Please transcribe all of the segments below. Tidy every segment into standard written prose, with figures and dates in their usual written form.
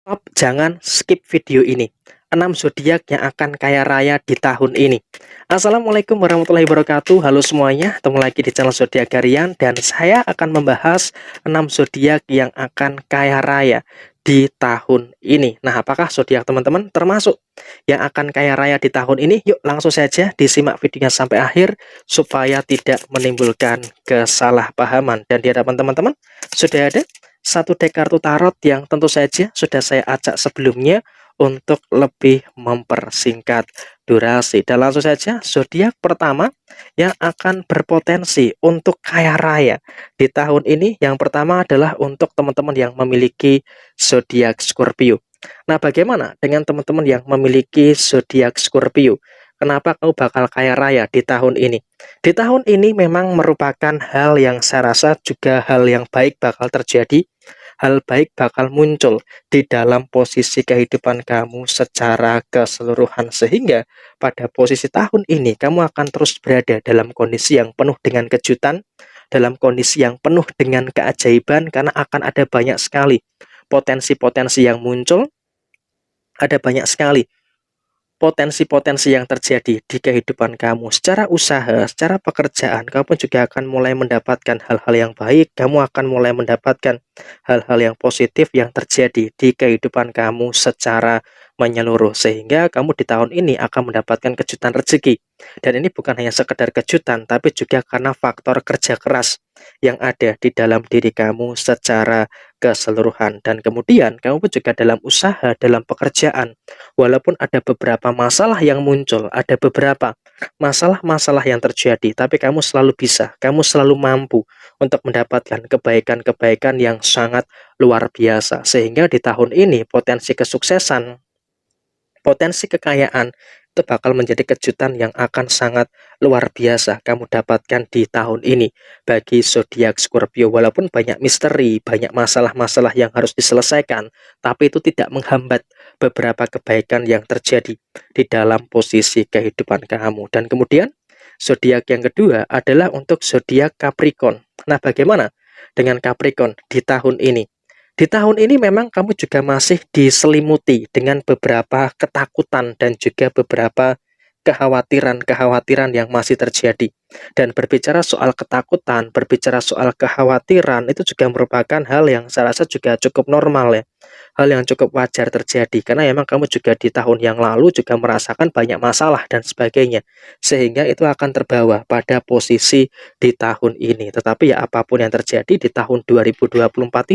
Stop, jangan skip video ini. 6 zodiak yang akan kaya raya di tahun ini. Assalamualaikum warahmatullahi wabarakatuh. Halo semuanya, ketemu lagi di channel Zodiak Harian dan saya akan membahas 6 zodiak yang akan kaya raya di tahun ini. Nah, apakah zodiak teman-teman termasuk yang akan kaya raya di tahun ini? Yuk, langsung saja disimak videonya sampai akhir supaya tidak menimbulkan kesalahpahaman. Dan di hadapan teman-teman sudah ada satu deck kartu tarot yang tentu saja sudah saya acak sebelumnya untuk lebih mempersingkat durasi. Dan langsung saja, zodiak pertama yang akan berpotensi untuk kaya raya di tahun ini, yang pertama adalah untuk teman-teman yang memiliki zodiak Scorpio. Nah, bagaimana dengan teman-teman yang memiliki zodiak Scorpio? Kenapa kamu bakal kaya raya di tahun ini? Di tahun ini memang merupakan hal yang saya rasa juga hal yang baik bakal terjadi. Hal baik bakal muncul di dalam posisi kehidupan kamu secara keseluruhan, sehingga pada posisi tahun ini kamu akan terus berada dalam kondisi yang penuh dengan kejutan, dalam kondisi yang penuh dengan keajaiban, karena akan ada banyak sekali potensi-potensi yang muncul, ada banyak sekali potensi-potensi yang terjadi di kehidupan kamu secara usaha, secara pekerjaan. Kamu juga akan mulai mendapatkan hal-hal yang baik, kamu akan mulai mendapatkan hal-hal yang positif yang terjadi di kehidupan kamu secara menyeluruh, sehingga kamu di tahun ini akan mendapatkan kejutan rezeki. Dan ini bukan hanya sekedar kejutan, tapi juga karena faktor kerja keras yang ada di dalam diri kamu secara keseluruhan. Dan kemudian kamu pun juga dalam usaha, dalam pekerjaan, walaupun ada beberapa masalah yang muncul, ada beberapa masalah-masalah yang terjadi, tapi kamu selalu bisa, kamu selalu mampu untuk mendapatkan kebaikan-kebaikan yang sangat luar biasa. Sehingga di tahun ini potensi kesuksesan, potensi kekayaan itu bakal menjadi kejutan yang akan sangat luar biasa kamu dapatkan di tahun ini bagi zodiak Scorpio. Walaupun banyak misteri, banyak masalah-masalah yang harus diselesaikan, tapi itu tidak menghambat beberapa kebaikan yang terjadi di dalam posisi kehidupan kamu. Dan kemudian zodiak yang kedua adalah untuk zodiak Capricorn. Nah, bagaimana dengan Capricorn di tahun ini? Di tahun ini memang kamu juga masih diselimuti dengan beberapa ketakutan dan juga beberapa kekhawatiran-kekhawatiran yang masih terjadi. Dan berbicara soal ketakutan, berbicara soal kekhawatiran, itu juga merupakan hal yang saya rasa juga cukup normal ya. Hal yang cukup wajar terjadi, karena memang kamu juga di tahun yang lalu juga merasakan banyak masalah dan sebagainya. Sehingga itu akan terbawa pada posisi di tahun ini. Tetapi ya apapun yang terjadi di tahun 2024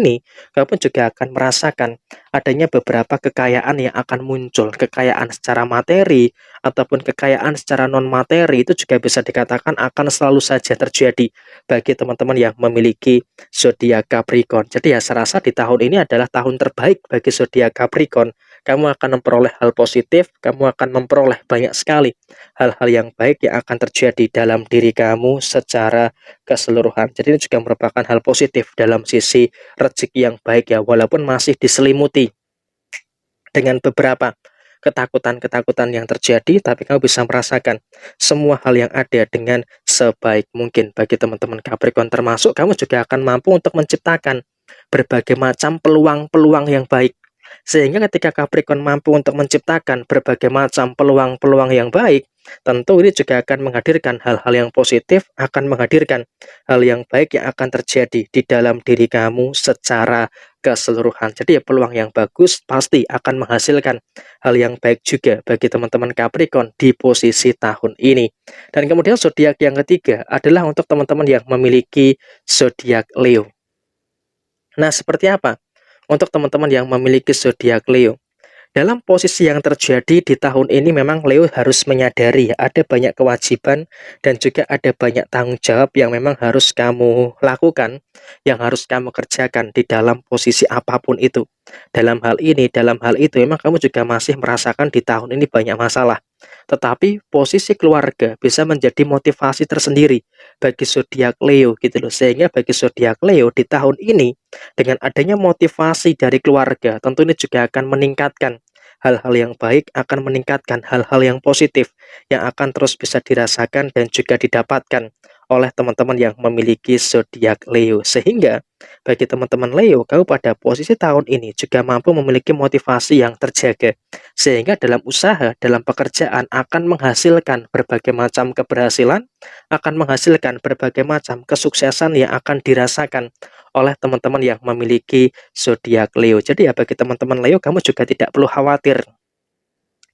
ini, kamu juga akan merasakan adanya beberapa kekayaan yang akan muncul. Kekayaan secara materi ataupun kekayaan secara non materi itu juga bisa dikatakan akan selalu saja terjadi bagi teman-teman yang memiliki zodiak Capricorn. Jadi ya saya rasa di tahun ini adalah tahun terbaik bagi zodiak Capricorn. Kamu akan memperoleh hal positif, kamu akan memperoleh banyak sekali hal-hal yang baik yang akan terjadi dalam diri kamu secara keseluruhan. Jadi ini juga merupakan hal positif dalam sisi rezeki yang baik ya, walaupun masih diselimuti dengan beberapa ketakutan-ketakutan yang terjadi, tapi kamu bisa merasakan semua hal yang ada dengan sebaik mungkin bagi teman-teman Capricorn. Termasuk kamu juga akan mampu untuk menciptakan berbagai macam peluang-peluang yang baik. Sehingga ketika Capricorn mampu untuk menciptakan berbagai macam peluang-peluang yang baik, tentu ini juga akan menghadirkan hal-hal yang positif, akan menghadirkan hal yang baik yang akan terjadi di dalam diri kamu secara keseluruhan. Jadi ya peluang yang bagus pasti akan menghasilkan hal yang baik juga bagi teman-teman Capricorn di posisi tahun ini. Dan kemudian zodiak yang ketiga adalah untuk teman-teman yang memiliki zodiak Leo. Nah, seperti apa untuk teman-teman yang memiliki zodiak Leo? Dalam posisi yang terjadi di tahun ini, memang Leo harus menyadari ada banyak kewajiban dan juga ada banyak tanggung jawab yang memang harus kamu lakukan, yang harus kamu kerjakan di dalam posisi apapun itu. Dalam hal ini, dalam hal itu, memang kamu juga masih merasakan di tahun ini banyak masalah. Tetapi posisi keluarga bisa menjadi motivasi tersendiri bagi zodiak Leo gitu loh. Sehingga bagi zodiak Leo di tahun ini, dengan adanya motivasi dari keluarga, tentu ini juga akan meningkatkan hal-hal yang baik, akan meningkatkan hal-hal yang positif yang akan terus bisa dirasakan dan juga didapatkan oleh teman-teman yang memiliki zodiak Leo. Sehingga bagi teman-teman Leo, kamu pada posisi tahun ini juga mampu memiliki motivasi yang terjaga. Sehingga dalam usaha, dalam pekerjaan akan menghasilkan berbagai macam keberhasilan, akan menghasilkan berbagai macam kesuksesan yang akan dirasakan oleh teman-teman yang memiliki zodiak Leo. Jadi ya bagi teman-teman Leo, kamu juga tidak perlu khawatir,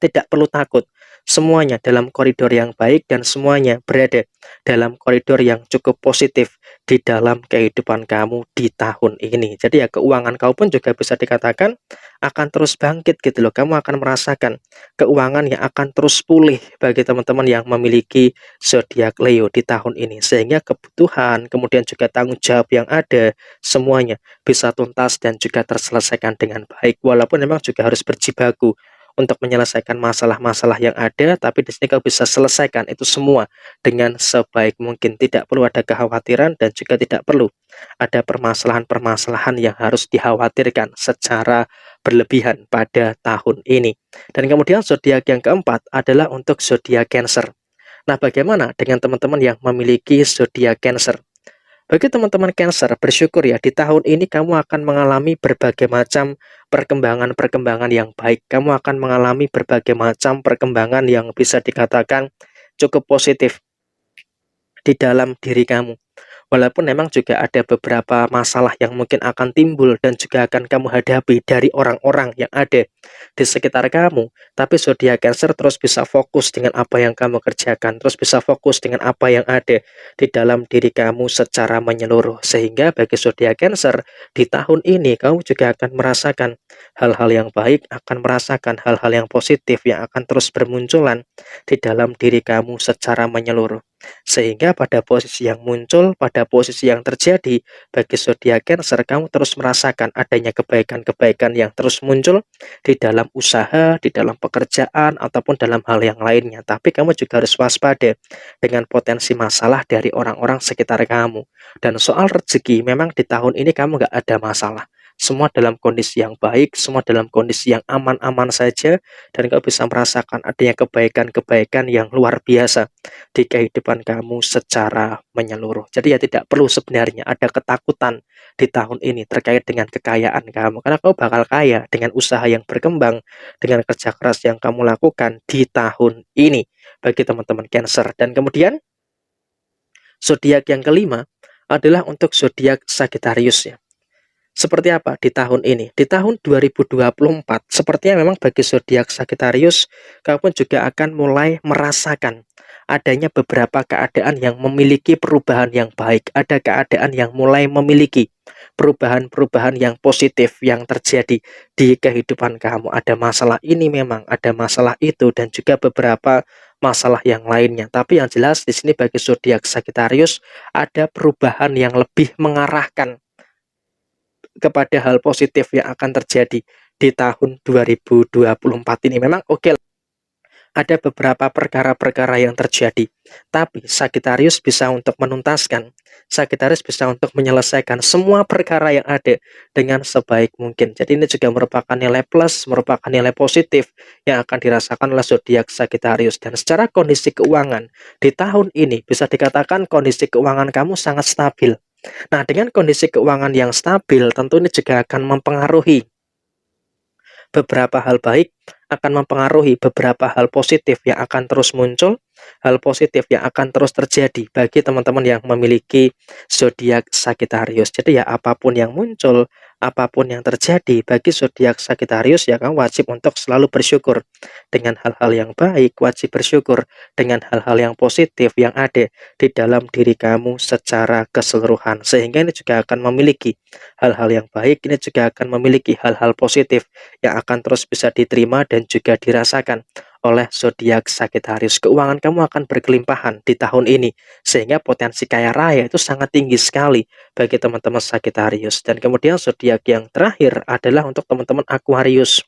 tidak perlu takut. Semuanya dalam koridor yang baik dan semuanya berada dalam koridor yang cukup positif di dalam kehidupan kamu di tahun ini. Jadi ya keuangan kamu pun juga bisa dikatakan akan terus bangkit gitu loh. Kamu akan merasakan keuangan yang akan terus pulih bagi teman-teman yang memiliki zodiak Leo di tahun ini. Sehingga kebutuhan, kemudian juga tanggung jawab yang ada, semuanya bisa tuntas dan juga terselesaikan dengan baik. Walaupun memang juga harus berjibaku untuk menyelesaikan masalah-masalah yang ada, tapi di sini kau bisa selesaikan itu semua dengan sebaik mungkin. Tidak perlu ada kekhawatiran dan juga tidak perlu ada permasalahan-permasalahan yang harus dikhawatirkan secara berlebihan pada tahun ini. Dan kemudian zodiak yang keempat adalah untuk zodiak Cancer. Nah, bagaimana dengan teman-teman yang memiliki zodiak Cancer? Bagi teman-teman Cancer, bersyukur ya, di tahun ini kamu akan mengalami berbagai macam perkembangan-perkembangan yang baik. Kamu akan mengalami berbagai macam perkembangan yang bisa dikatakan cukup positif di dalam diri kamu. Walaupun memang juga ada beberapa masalah yang mungkin akan timbul dan juga akan kamu hadapi dari orang-orang yang ada di sekitar kamu, tapi zodiak Cancer terus bisa fokus dengan apa yang kamu kerjakan, terus bisa fokus dengan apa yang ada di dalam diri kamu secara menyeluruh. Sehingga bagi zodiak Cancer di tahun ini kamu juga akan merasakan hal-hal yang baik, akan merasakan hal-hal yang positif yang akan terus bermunculan di dalam diri kamu secara menyeluruh. Sehingga pada posisi yang muncul, pada posisi yang terjadi, bagi zodiak Cancer kamu terus merasakan adanya kebaikan-kebaikan yang terus muncul di dalam usaha, di dalam pekerjaan, ataupun dalam hal yang lainnya. Tapi kamu juga harus waspada dengan potensi masalah dari orang-orang sekitar kamu. Dan soal rezeki, memang di tahun ini kamu nggak ada masalah. Semua dalam kondisi yang baik, semua dalam kondisi yang aman-aman saja, dan kau bisa merasakan adanya kebaikan-kebaikan yang luar biasa di kehidupan kamu secara menyeluruh. Jadi ya tidak perlu sebenarnya ada ketakutan di tahun ini terkait dengan kekayaan kamu, karena kamu bakal kaya dengan usaha yang berkembang, dengan kerja keras yang kamu lakukan di tahun ini bagi teman-teman Cancer. Dan kemudian zodiak yang kelima adalah untuk zodiak Sagittarius ya. Seperti apa di tahun ini? Di tahun 2024, sepertinya memang bagi zodiak Sagittarius, kamu pun juga akan mulai merasakan adanya beberapa keadaan yang memiliki perubahan yang baik. Ada keadaan yang mulai memiliki perubahan-perubahan yang positif yang terjadi di kehidupan kamu. Ada masalah ini memang, ada masalah itu, dan juga beberapa masalah yang lainnya. Tapi yang jelas di sini bagi zodiak Sagittarius ada perubahan yang lebih mengarahkan kepada hal positif yang akan terjadi di tahun 2024 ini. Memang oke, ada beberapa perkara-perkara yang terjadi, tapi Sagittarius bisa untuk menuntaskan, Sagittarius bisa untuk menyelesaikan semua perkara yang ada dengan sebaik mungkin. Jadi ini juga merupakan nilai plus, merupakan nilai positif yang akan dirasakan oleh zodiak Sagittarius. Dan secara kondisi keuangan di tahun ini bisa dikatakan kondisi keuangan kamu sangat stabil. Nah, dengan kondisi keuangan yang stabil, tentu ini juga akan mempengaruhi beberapa hal baik, akan mempengaruhi beberapa hal positif yang akan terus muncul, hal positif yang akan terus terjadi bagi teman-teman yang memiliki zodiak Sagittarius. Jadi ya apapun yang muncul, apapun yang terjadi bagi zodiak Sagittarius, ya kamu wajib untuk selalu bersyukur dengan hal-hal yang baik, wajib bersyukur dengan hal-hal yang positif yang ada di dalam diri kamu secara keseluruhan. Sehingga ini juga akan memiliki hal-hal yang baik, ini juga akan memiliki hal-hal positif yang akan terus bisa diterima dan juga dirasakan oleh zodiak Sagittarius. Keuangan kamu akan berkelimpahan di tahun ini, sehingga potensi kaya raya itu sangat tinggi sekali bagi teman-teman Sagittarius. Dan kemudian zodiak yang terakhir adalah untuk teman-teman Aquarius.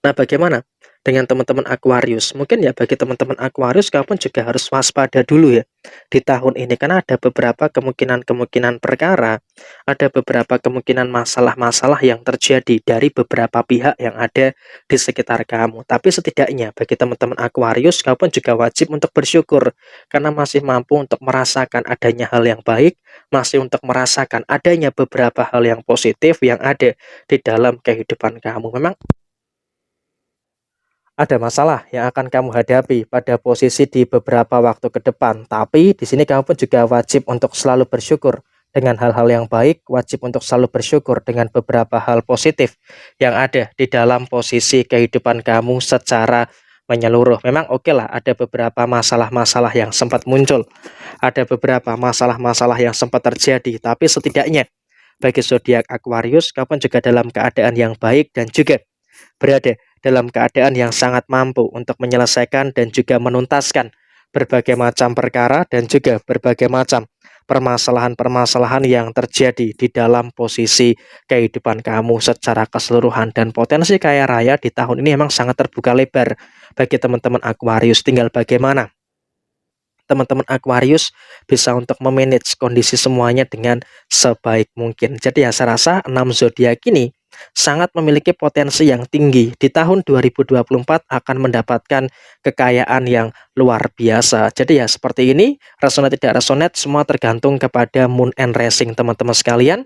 Nah, bagaimana dengan teman-teman Aquarius? Mungkin ya bagi teman-teman Aquarius, kamu pun juga harus waspada dulu ya di tahun ini, karena ada beberapa kemungkinan-kemungkinan perkara, ada beberapa kemungkinan masalah-masalah yang terjadi dari beberapa pihak yang ada di sekitar kamu. Tapi setidaknya bagi teman-teman Aquarius, kamu pun juga wajib untuk bersyukur karena masih mampu untuk merasakan adanya hal yang baik, masih untuk merasakan adanya beberapa hal yang positif yang ada di dalam kehidupan kamu. Memang ada masalah yang akan kamu hadapi pada posisi di beberapa waktu ke depan, tapi di sini kamu pun juga wajib untuk selalu bersyukur dengan hal-hal yang baik, wajib untuk selalu bersyukur dengan beberapa hal positif yang ada di dalam posisi kehidupan kamu secara menyeluruh. Memang oke lah, ada beberapa masalah-masalah yang sempat muncul, ada beberapa masalah-masalah yang sempat terjadi, tapi setidaknya bagi zodiak Aquarius, kamu pun juga dalam keadaan yang baik dan juga berada dalam keadaan yang sangat mampu untuk menyelesaikan dan juga menuntaskan berbagai macam perkara dan juga berbagai macam permasalahan-permasalahan yang terjadi di dalam posisi kehidupan kamu secara keseluruhan. Dan potensi kaya raya di tahun ini memang sangat terbuka lebar bagi teman-teman Aquarius. Tinggal bagaimana teman-teman Aquarius bisa untuk memanage kondisi semuanya dengan sebaik mungkin. Jadi ya saya rasa 6 zodiak ini sangat memiliki potensi yang tinggi di tahun 2024 akan mendapatkan kekayaan yang luar biasa. Jadi ya seperti ini, resonate tidak resonate semua tergantung kepada moon and racing teman-teman sekalian.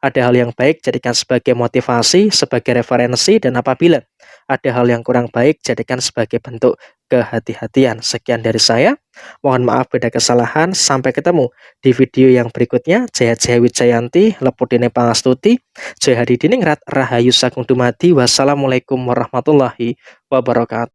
Ada hal yang baik jadikan sebagai motivasi, sebagai referensi, dan apabila ada hal yang kurang baik jadikan sebagai bentuk kehati-hatian. Sekian dari saya. Mohon maaf beda kesalahan. Sampai ketemu di video yang berikutnya. Jaya Jaya Wijayanti, Lepudine Pangastuti, Jaya Hadidiningrat, Rahayu Sagung Dumadi. Wassalamualaikum warahmatullahi wabarakatuh.